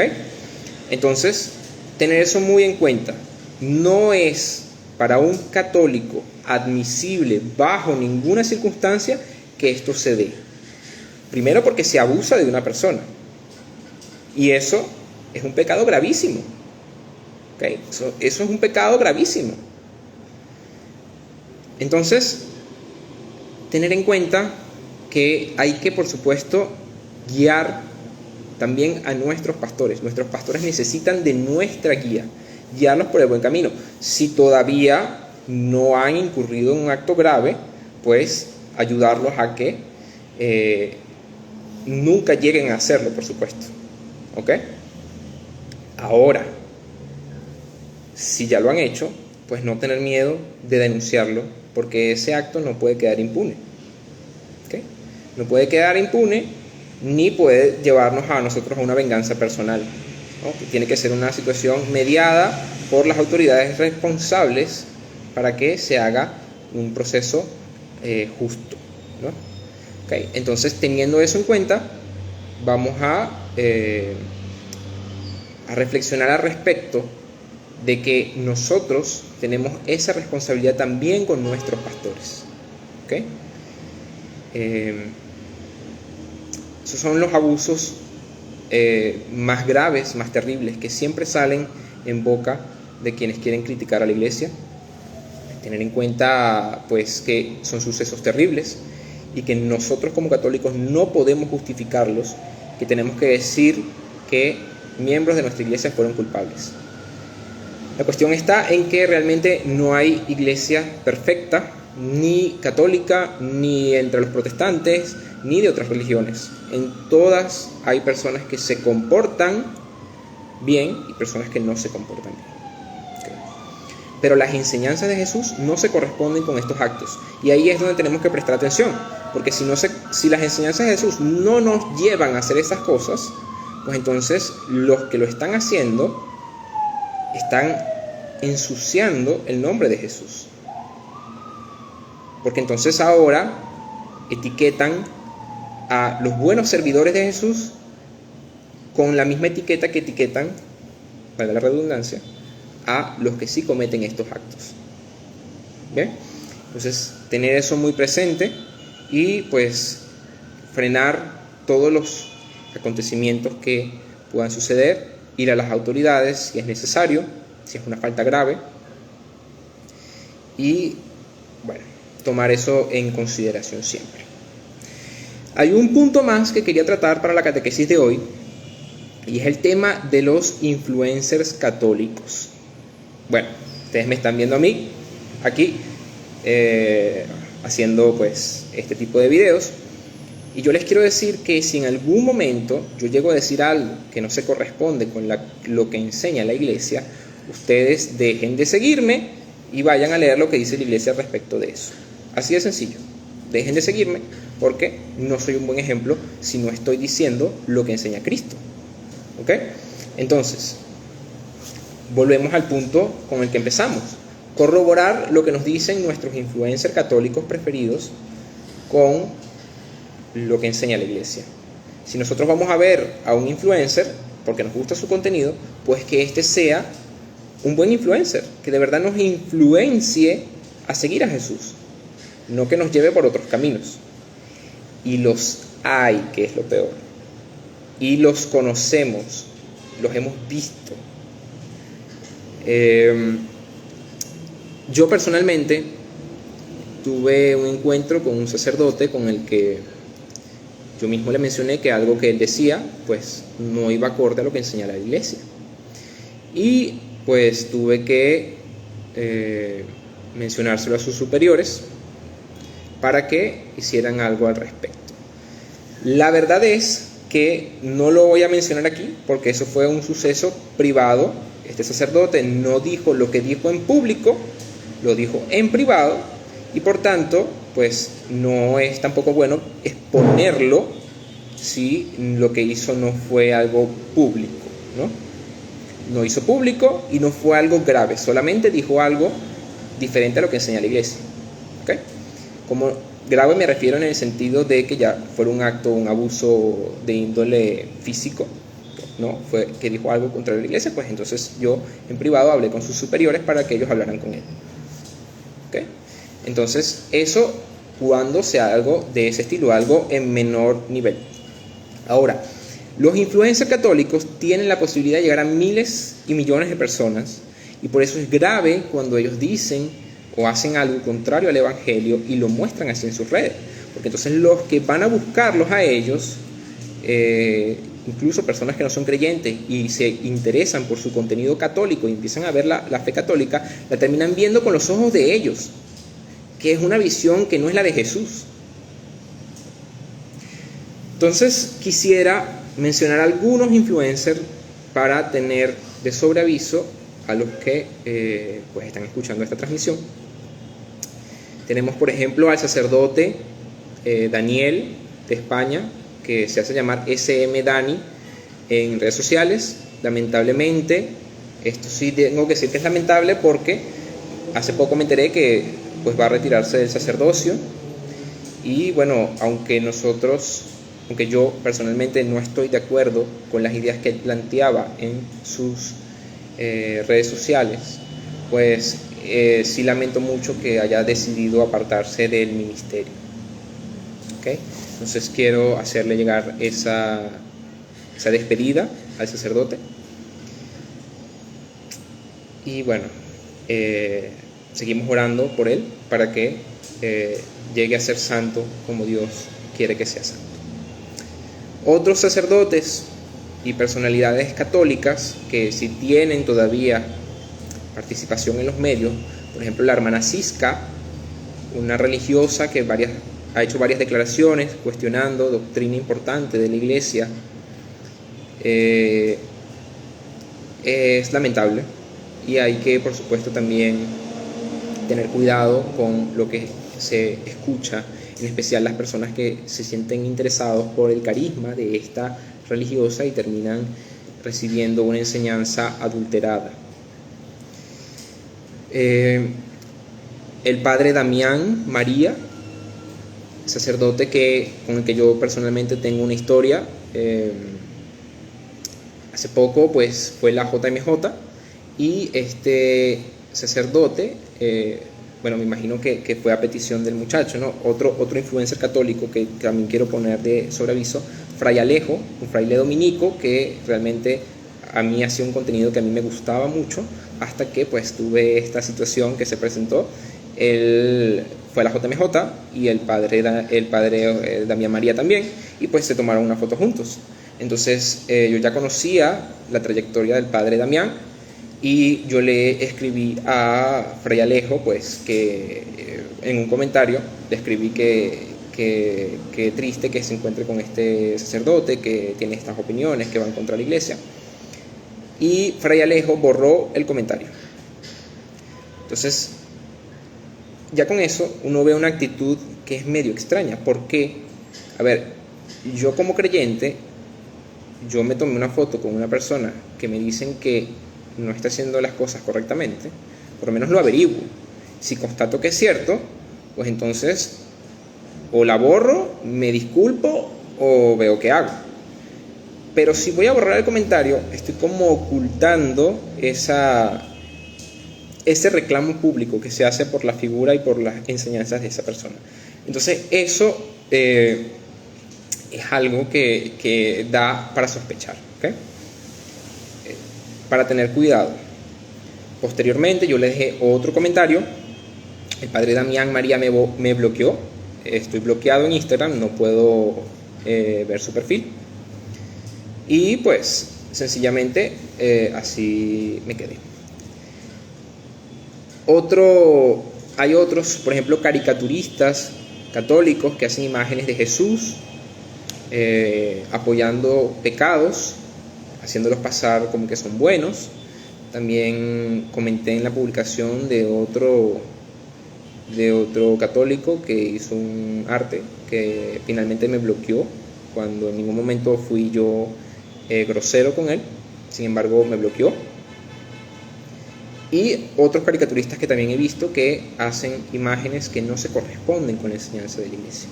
Entonces, tener eso muy en cuenta. No es para un católico admisible bajo ninguna circunstancia que esto se dé. Primero porque se abusa de una persona. Y eso es un pecado gravísimo. ¿Okay? Eso es un pecado gravísimo. Entonces, tener en cuenta que hay que, por supuesto, guiar también a nuestros pastores. Nuestros pastores necesitan de nuestra guía, guiarlos por el buen camino. Si todavía no han incurrido en un acto grave, pues ayudarlos a que nunca lleguen a hacerlo, por supuesto. ¿Ok? Ahora, si ya lo han hecho, pues no tener miedo de denunciarlo, porque ese acto no puede quedar impune. ¿Okay? No puede quedar impune, ni puede llevarnos a nosotros a una venganza personal, ¿no? Tiene que ser una situación mediada por las autoridades responsables para que se haga un proceso justo, ¿no? Okay. Entonces, teniendo eso en cuenta, vamos a reflexionar al respecto de que nosotros tenemos esa responsabilidad también con nuestros pastores. ¿Okay? Esos son los abusos más graves, más terribles, que siempre salen en boca de quienes quieren criticar a la iglesia. Tener en cuenta pues que son sucesos terribles y que nosotros como católicos no podemos justificarlos, que tenemos que decir que miembros de nuestra iglesia fueron culpables. La cuestión está en que realmente no hay iglesia perfecta, ni católica, ni entre los protestantes, ni de otras religiones. En todas hay personas que se comportan bien y personas que no se comportan bien. Okay. Pero las enseñanzas de Jesús no se corresponden con estos actos. Y ahí es donde tenemos que prestar atención. Porque si las enseñanzas de Jesús no nos llevan a hacer esas cosas, pues entonces los que lo están haciendo están ensuciando el nombre de Jesús. Porque entonces ahora etiquetan a los buenos servidores de Jesús con la misma etiqueta que etiquetan, para la redundancia, a los que sí cometen estos actos. ¿Bien? Entonces, tener eso muy presente y pues frenar todos los acontecimientos que puedan suceder ir a las autoridades si es necesario, si es una falta grave, y bueno, tomar eso en consideración siempre. Hay un punto más que quería tratar para la catequesis de hoy, y es el tema de los influencers católicos. Bueno, ustedes me están viendo a mí aquí haciendo pues este tipo de videos, y yo les quiero decir que si en algún momento yo llego a decir algo que no se corresponde con lo que enseña la Iglesia, ustedes dejen de seguirme y vayan a leer lo que dice la Iglesia respecto de eso. Así de sencillo. Dejen de seguirme porque no soy un buen ejemplo si no estoy diciendo lo que enseña Cristo. ¿Ok? Entonces, volvemos al punto con el que empezamos. Corroborar lo que nos dicen nuestros influencers católicos preferidos con lo que enseña la Iglesia. Si nosotros vamos a ver a un influencer porque nos gusta su contenido, pues que este sea un buen influencer, que de verdad nos influencie a seguir a Jesús, no que nos lleve por otros caminos. Y los hay, que es lo peor, y los conocemos, los hemos visto. Yo personalmente tuve un encuentro con un sacerdote con el que yo mismo le mencioné que algo que él decía pues no iba acorde a lo que enseña la Iglesia, y pues tuve que mencionárselo a sus superiores para que hicieran algo al respecto. La verdad es que no lo voy a mencionar aquí porque eso fue un suceso privado. Este sacerdote no dijo lo que dijo en público, lo dijo en privado, y por tanto pues no es tampoco bueno exponerlo si lo que hizo no fue algo público, no hizo público y no fue algo grave, solamente dijo algo diferente a lo que enseña la Iglesia. ¿Okay? Como grave me refiero en el sentido de que ya fuera un acto, un abuso de índole físico, ¿no? Fue que dijo algo contrario a la Iglesia, pues entonces yo en privado hablé con sus superiores para que ellos hablaran con él. ¿Okay? Entonces eso cuando sea algo de ese estilo, algo en menor nivel. Ahora, los influencers católicos tienen la posibilidad de llegar a miles y millones de personas, y por eso es grave cuando ellos dicen o hacen algo contrario al Evangelio y lo muestran así en sus redes, porque entonces los que van a buscarlos a ellos, incluso personas que no son creyentes y se interesan por su contenido católico y empiezan a ver la fe católica, la terminan viendo con los ojos de ellos, que es una visión que no es la de Jesús. Entonces quisiera mencionar algunos influencers para tener de sobreaviso a los que pues están escuchando esta transmisión. Tenemos por ejemplo al sacerdote Daniel de España, que se hace llamar SM Dani en redes sociales. Lamentablemente, esto sí tengo que decir que es lamentable porque hace poco me enteré que pues va a retirarse del sacerdocio, y bueno, aunque yo personalmente no estoy de acuerdo con las ideas que él planteaba en sus redes sociales, pues sí lamento mucho que haya decidido apartarse del ministerio. ¿Okay? Entonces quiero hacerle llegar esa despedida al sacerdote, y bueno, seguimos orando por él para que llegue a ser santo como Dios quiere que sea santo. Otros sacerdotes y personalidades católicas que sí tienen todavía participación en los medios, por ejemplo la hermana Cisca, una religiosa que ha hecho varias declaraciones cuestionando doctrina importante de la Iglesia. Es lamentable, y hay que por supuesto también tener cuidado con lo que se escucha, en especial las personas que se sienten interesados por el carisma de esta religiosa y terminan recibiendo una enseñanza adulterada. El padre Damián María, sacerdote con el que yo personalmente tengo una historia, hace poco pues fue la JMJ, y este sacerdote, bueno, me imagino que fue a petición del muchacho, ¿no? Otro influencer católico que también quiero poner de sobreaviso, Fray Alejo, un fraile dominico que realmente a mí hacía un contenido que a mí me gustaba mucho, hasta que pues tuve esta situación que se presentó. Él fue a la JMJ y el padre Damián María también, y pues se tomaron una foto juntos. Entonces yo ya conocía la trayectoria del padre Damián, y yo le escribí a Fray Alejo, pues que en un comentario le escribí que triste que se encuentre con este sacerdote que tiene estas opiniones que van contra la iglesia. Y Fray Alejo borró el comentario. Entonces, ya con eso uno ve una actitud que es medio extraña. porque, a ver, yo como creyente, yo me tomé una foto con una persona que me dicen que no está haciendo las cosas correctamente, por lo menos lo averiguo. Si constato que es cierto, pues entonces o la borro, me disculpo o veo qué hago. Pero si voy a borrar el comentario, estoy como ocultando ese reclamo público que se hace por la figura y por las enseñanzas de esa persona. Entonces eso es algo que da para sospechar, ¿okay? Para tener cuidado. Posteriormente yo le dejé otro comentario. El padre Damián María me bloqueó. Estoy bloqueado en Instagram, no puedo ver su perfil. Y pues sencillamente así me quedé. Hay otros, por ejemplo, caricaturistas católicos que hacen imágenes de Jesús apoyando pecados, haciéndolos pasar como que son buenos. También comenté en la publicación de otro católico que hizo un arte que finalmente me bloqueó, cuando en ningún momento fui yo grosero con él. Sin embargo, me bloqueó. Y otros caricaturistas que también he visto que hacen imágenes que no se corresponden con la enseñanza de la iglesia.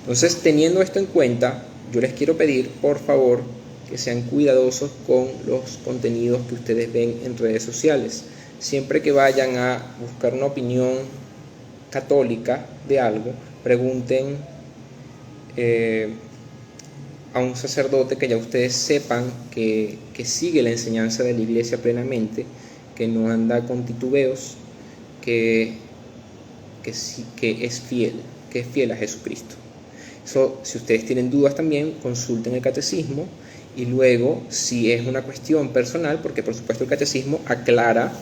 Entonces, teniendo esto en cuenta, yo les quiero pedir, por favor, que sean cuidadosos con los contenidos que ustedes ven en redes sociales. Siempre que vayan a buscar una opinión católica de algo, pregunten a un sacerdote que ya ustedes sepan que sigue la enseñanza de la iglesia plenamente, que no anda con titubeos, que es fiel a Jesucristo. Si ustedes tienen dudas también, consulten el catecismo. Y luego, si es una cuestión personal, porque por supuesto el catecismo aclara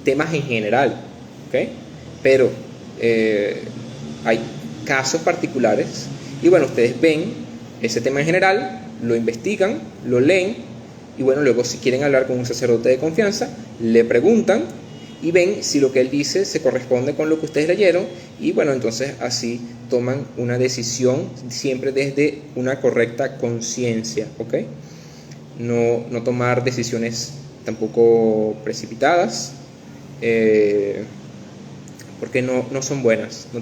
temas en general, ¿okay? Pero hay casos particulares, y bueno, ustedes ven ese tema en general, lo investigan, lo leen, y bueno, luego si quieren hablar con un sacerdote de confianza, le preguntan y ven si lo que él dice se corresponde con lo que ustedes leyeron, y bueno, entonces así toman una decisión siempre desde una correcta conciencia, ¿ok? No tomar decisiones tampoco precipitadas, porque no son buenas, no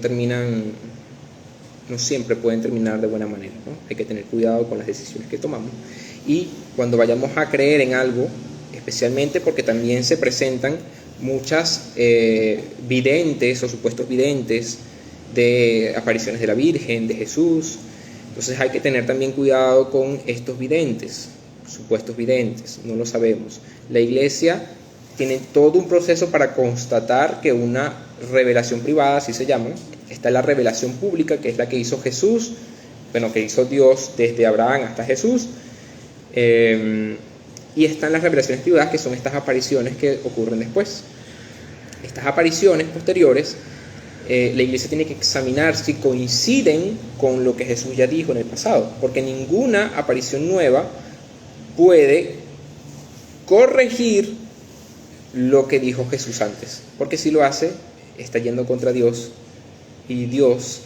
siempre pueden terminar de buena manera, ¿no? Hay que tener cuidado con las decisiones que tomamos, y cuando vayamos a creer en algo, especialmente porque también se presentan muchas videntes o supuestos videntes de apariciones de la Virgen, de Jesús. Entonces hay que tener también cuidado con estos videntes, supuestos videntes, no lo sabemos. La iglesia tiene todo un proceso para constatar que una revelación privada, así se llama. Está la revelación pública, que es la que hizo Jesús, bueno, que hizo Dios desde Abraham hasta Jesús. Y están las revelaciones privadas, que son estas apariciones que ocurren después. Estas apariciones posteriores, la iglesia tiene que examinar si coinciden con lo que Jesús ya dijo en el pasado, porque ninguna aparición nueva puede corregir lo que dijo Jesús antes, porque si lo hace, está yendo contra Dios, y Dios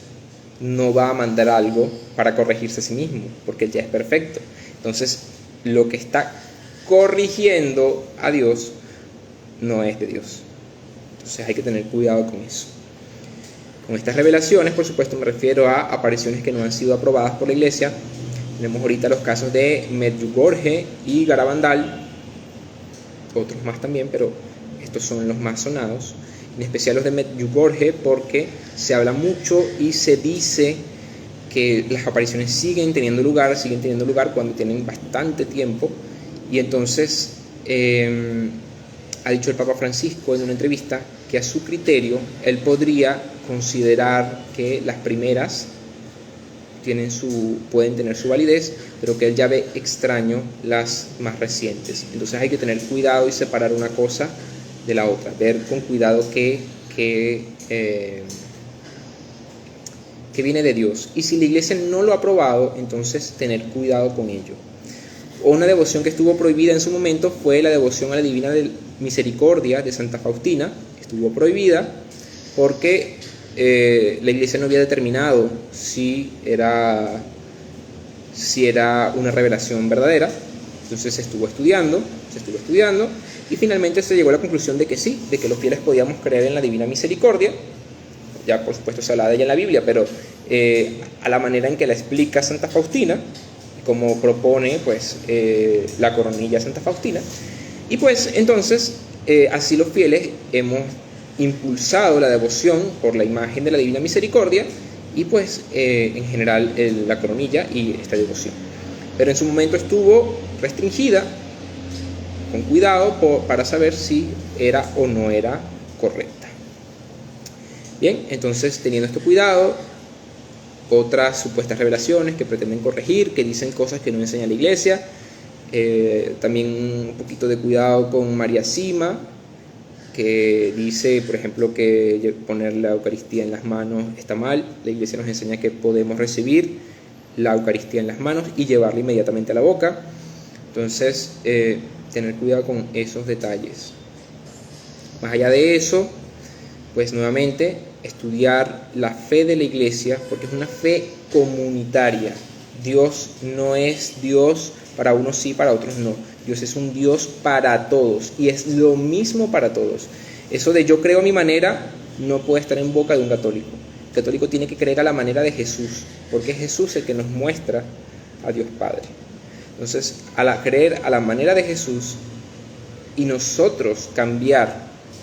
no va a mandar algo para corregirse a sí mismo, porque Él ya es perfecto. Entonces, lo que está corrigiendo a Dios no es de Dios. Entonces hay que tener cuidado con eso. Con estas revelaciones, por supuesto, me refiero a apariciones que no han sido aprobadas por la iglesia. Tenemos ahorita los casos de Medjugorje y Garabandal, otros más también, pero estos son los más sonados. En especial los de Medjugorje, porque se habla mucho y se dice que las apariciones siguen teniendo lugar cuando tienen bastante tiempo, Y entonces ha dicho el Papa Francisco en una entrevista que a su criterio él podría considerar que las primeras pueden tener su validez, pero que él ya ve extraño las más recientes. Entonces hay que tener cuidado y separar una cosa de la otra, ver con cuidado qué viene de Dios. Y si la Iglesia no lo ha aprobado, entonces tener cuidado con ello. Una devoción que estuvo prohibida en su momento fue la devoción a la Divina Misericordia de Santa Faustina. Estuvo prohibida porque la Iglesia no había determinado si era una revelación verdadera. Entonces se estuvo estudiando y finalmente se llegó a la conclusión de que sí, de que los fieles podíamos creer en la Divina Misericordia. Ya por supuesto se habla de ella en la Biblia, pero a la manera en que la explica Santa Faustina, como propone pues la coronilla Santa Faustina. Y pues entonces así los fieles hemos impulsado la devoción por la imagen de la Divina Misericordia y pues en general la coronilla y esta devoción. Pero en su momento estuvo restringida, con cuidado para saber si era o no era correcta. Bien, entonces teniendo esto cuidado, otras supuestas revelaciones que pretenden corregir, que dicen cosas que no enseña la Iglesia, también un poquito de cuidado con María Sima, que dice, por ejemplo, que poner la Eucaristía en las manos está mal. La Iglesia nos enseña que podemos recibir la Eucaristía en las manos y llevarla inmediatamente a la boca. Entonces, tener cuidado con esos detalles. Más allá de eso, pues nuevamente estudiar la fe de la Iglesia, porque es una fe comunitaria. Dios no es Dios para unos sí, para otros no. Dios es un Dios para todos y es lo mismo para todos. Eso de yo creo a mi manera no puede estar en boca de un católico. El católico tiene que creer a la manera de Jesús, porque es Jesús el que nos muestra a Dios Padre. Entonces, al creer a la manera de Jesús y nosotros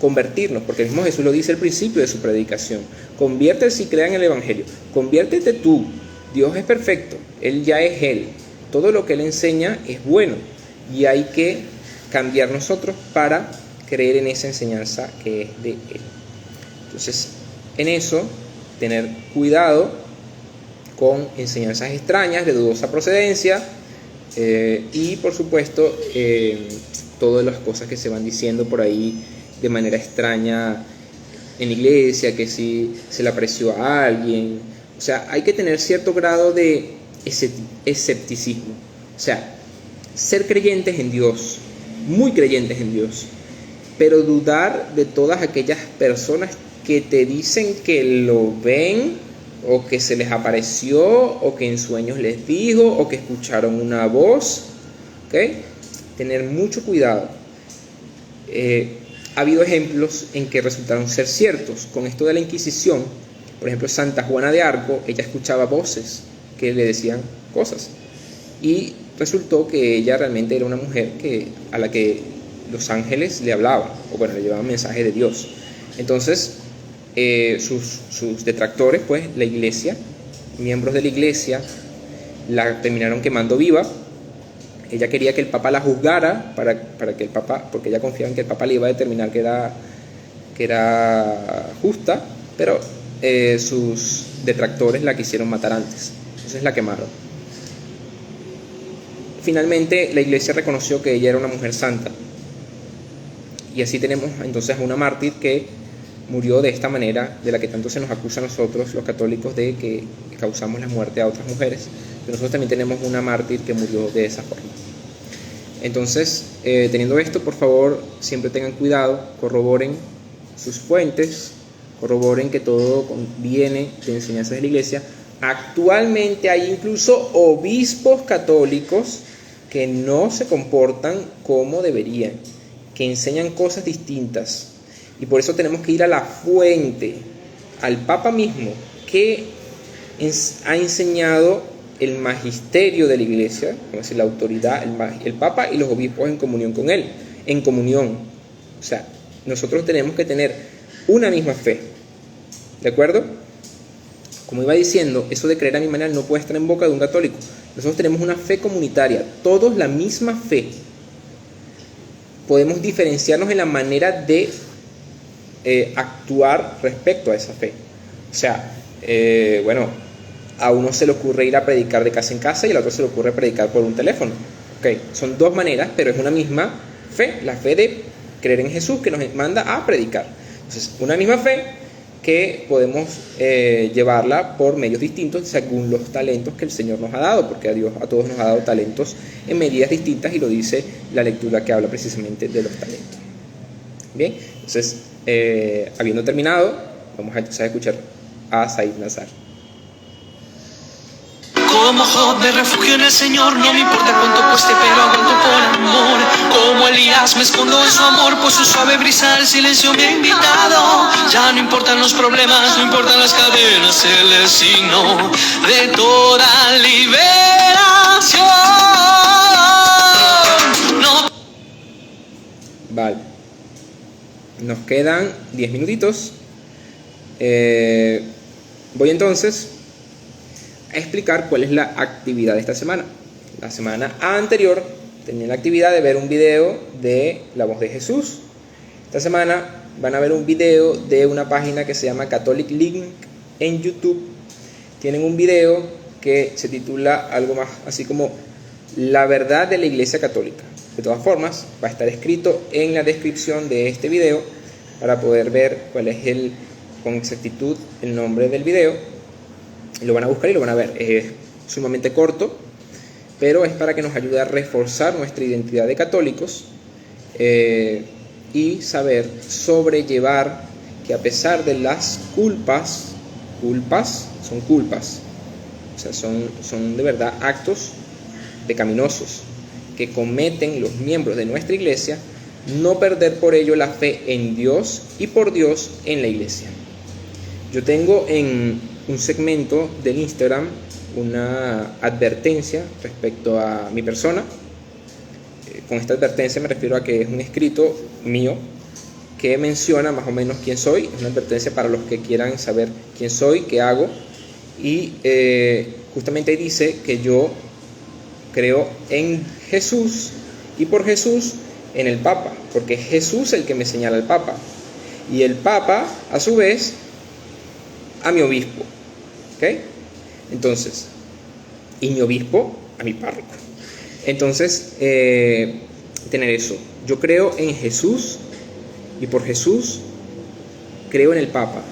convertirnos, porque el mismo Jesús lo dice al principio de su predicación: conviértete si crean en el Evangelio, conviértete tú. Dios es perfecto, Él ya es Él, todo lo que Él enseña es bueno y hay que cambiar nosotros para creer en esa enseñanza que es de Él. Entonces, en eso, tener cuidado con enseñanzas extrañas de dudosa procedencia y por supuesto todas las cosas que se van diciendo por ahí de manera extraña en la iglesia, que si se le apareció a alguien. O sea, hay que tener cierto grado de escepticismo. O sea, ser creyentes en Dios, muy creyentes en Dios, pero dudar de todas aquellas personas que te dicen que lo ven, o que se les apareció, o que en sueños les dijo, o que escucharon una voz. ¿Okay? Tener mucho cuidado. Ha habido ejemplos en que resultaron ser ciertos. Con esto de la Inquisición, por ejemplo, Santa Juana de Arco, ella escuchaba voces que le decían cosas. Y resultó que ella realmente era una mujer a la que los ángeles le hablaban, o bueno, le llevaban mensajes de Dios. Entonces, sus detractores, pues, la iglesia, miembros de la iglesia, la terminaron quemando viva. Ella quería que el Papa la juzgara para que el Papa, porque ella confiaba en que el Papa le iba a determinar que era justa, pero sus detractores la quisieron matar antes, entonces la quemaron. Finalmente la iglesia reconoció que ella era una mujer santa, y así tenemos entonces a una mártir que murió de esta manera, de la que tanto se nos acusa a nosotros los católicos de que causamos la muerte a otras mujeres. Pero nosotros también tenemos una mártir que murió de esa forma. Entonces, teniendo esto, por favor, siempre tengan cuidado, corroboren sus fuentes, corroboren que todo viene de enseñanzas de la iglesia. Actualmente hay incluso obispos católicos que no se comportan como deberían, que enseñan cosas distintas, y por eso tenemos que ir a la fuente, al Papa mismo, que ha enseñado el magisterio de la iglesia, es decir, la autoridad, el Papa y los obispos en comunión con él, en comunión. O sea, nosotros tenemos que tener una misma fe, ¿de acuerdo? Como iba diciendo, eso de creer a mi manera no puede estar en boca de un católico. Nosotros tenemos una fe comunitaria, todos la misma fe, podemos diferenciarnos en la manera de actuar respecto a esa fe. O sea, a uno se le ocurre ir a predicar de casa en casa y al otro se le ocurre predicar por un teléfono. Okay. Son dos maneras, pero es una misma fe, la fe de creer en Jesús que nos manda a predicar. Entonces, una misma fe que podemos llevarla por medios distintos según los talentos que el Señor nos ha dado, porque a todos nos ha dado talentos en medidas distintas, y lo dice la lectura que habla precisamente de los talentos. Bien, entonces, habiendo terminado, vamos a empezar a escuchar a Said Nazar. Como Job me refugio en el Señor, no me importa cuánto cueste, pero aguanto por amor. Como Elías me escondo en su amor, pues su suave brisa al silencio me ha invitado. Ya no importan los problemas, no importan las cadenas, Él es signo de toda liberación. No. Vale, nos quedan 10 minutitos. Voy entonces a explicar cuál es la actividad de esta semana. La semana anterior tenía la actividad de ver un video de La Voz de Jesús. Esta semana van a ver un video de una página que se llama Catholic Link en YouTube. Tienen un video que se titula algo más así como La verdad de la Iglesia Católica. De todas formas, va a estar escrito en la descripción de este video para poder ver cuál es con exactitud el nombre del video. Lo van a buscar y lo van a ver. Es sumamente corto, pero es para que nos ayude a reforzar nuestra identidad de católicos y saber sobrellevar que a pesar de las culpas son culpas, o sea, son de verdad actos pecaminosos que cometen los miembros de nuestra iglesia, no perder por ello la fe en Dios y por Dios en la iglesia. Yo tengo en un segmento del Instagram una advertencia respecto a mi persona. Con esta advertencia me refiero a que es un escrito mío que menciona más o menos quién soy. Es una advertencia para los que quieran saber quién soy, qué hago, y justamente dice que yo creo en Jesús y por Jesús en el Papa, porque es Jesús el que me señala al Papa y el Papa a su vez a mi obispo. ¿Okay? Entonces, y mi obispo a mi párroco. Entonces, tener eso. Yo creo en Jesús y por Jesús creo en el Papa.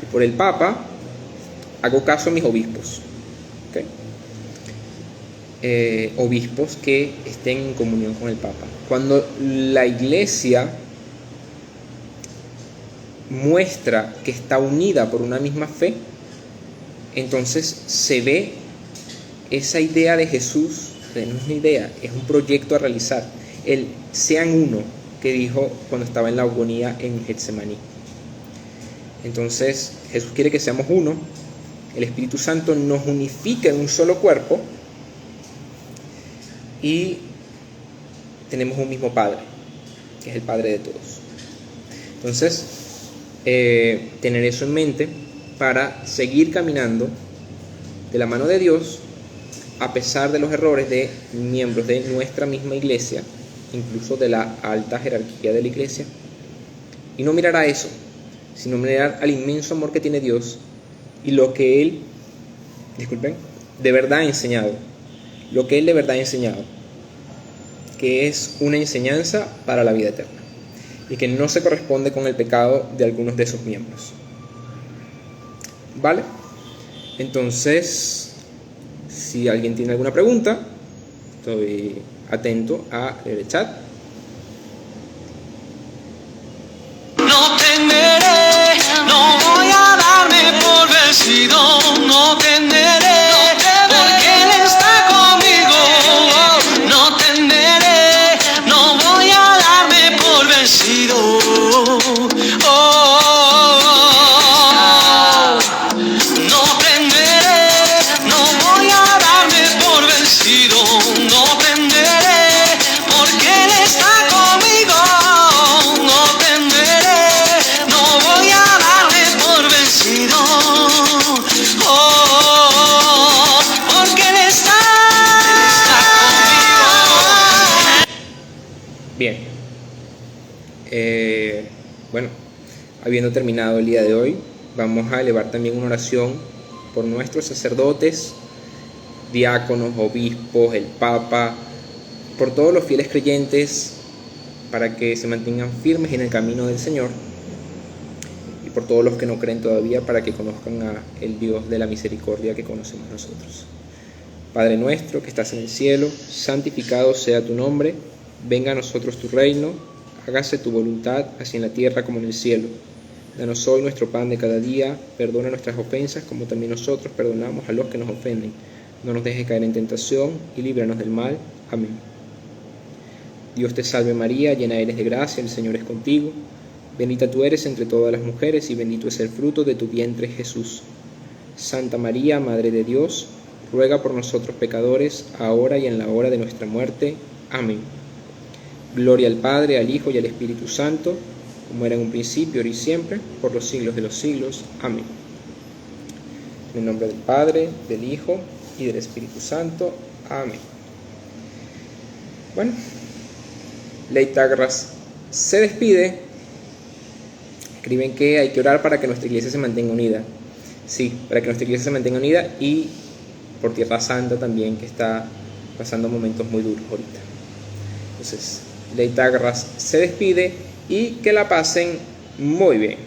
Y por el Papa hago caso a mis obispos. ¿Okay? Obispos que estén en comunión con el Papa. Cuando la iglesia muestra que está unida por una misma fe, entonces se ve esa idea de Jesús, no es una idea, es un proyecto a realizar, el sean uno que dijo cuando estaba en la agonía en Getsemaní. Entonces Jesús quiere que seamos uno, el Espíritu Santo nos unifica en un solo cuerpo y tenemos un mismo Padre, que es el Padre de todos. Entonces, tener eso en mente para seguir caminando de la mano de Dios a pesar de los errores de miembros de nuestra misma iglesia, incluso de la alta jerarquía de la iglesia, y no mirar a eso, sino mirar al inmenso amor que tiene Dios y lo que Él, de verdad ha enseñado, que es una enseñanza para la vida eterna y que no se corresponde con el pecado de algunos de sus miembros. ¿Vale? Entonces, si alguien tiene alguna pregunta, estoy atento a leer el chat. No temeré, no voy a darme por vencido, no temeré, porque Él está conmigo. No temeré, no voy a darme por vencido. No temeré, porque Él bueno, habiendo terminado el día de hoy, vamos a elevar también una oración por nuestros sacerdotes, diáconos, obispos, el Papa, por todos los fieles creyentes, para que se mantengan firmes en el camino del Señor, y por todos los que no creen todavía, para que conozcan a el Dios de la misericordia que conocemos nosotros. Padre nuestro que estás en el cielo, santificado sea tu nombre, venga a nosotros tu reino, hágase tu voluntad, así en la tierra como en el cielo. Danos hoy nuestro pan de cada día, perdona nuestras ofensas como también nosotros perdonamos a los que nos ofenden. No nos dejes caer en tentación y líbranos del mal. Amén. Dios te salve María, llena eres de gracia, el Señor es contigo. Bendita tú eres entre todas las mujeres y bendito es el fruto de tu vientre Jesús. Santa María, Madre de Dios, ruega por nosotros pecadores, ahora y en la hora de nuestra muerte. Amén. Gloria al Padre, al Hijo y al Espíritu Santo, como era en un principio, ahora y siempre, por los siglos de los siglos. Amén. En el nombre del Padre, del Hijo y del Espíritu Santo. Amén. Bueno, Leitagras se despide. Escriben que hay que orar para que nuestra iglesia se mantenga unida. Sí, para que nuestra iglesia se mantenga unida, y por Tierra Santa también, que está pasando momentos muy duros ahorita. Entonces, Leitagras se despide y que la pasen muy bien.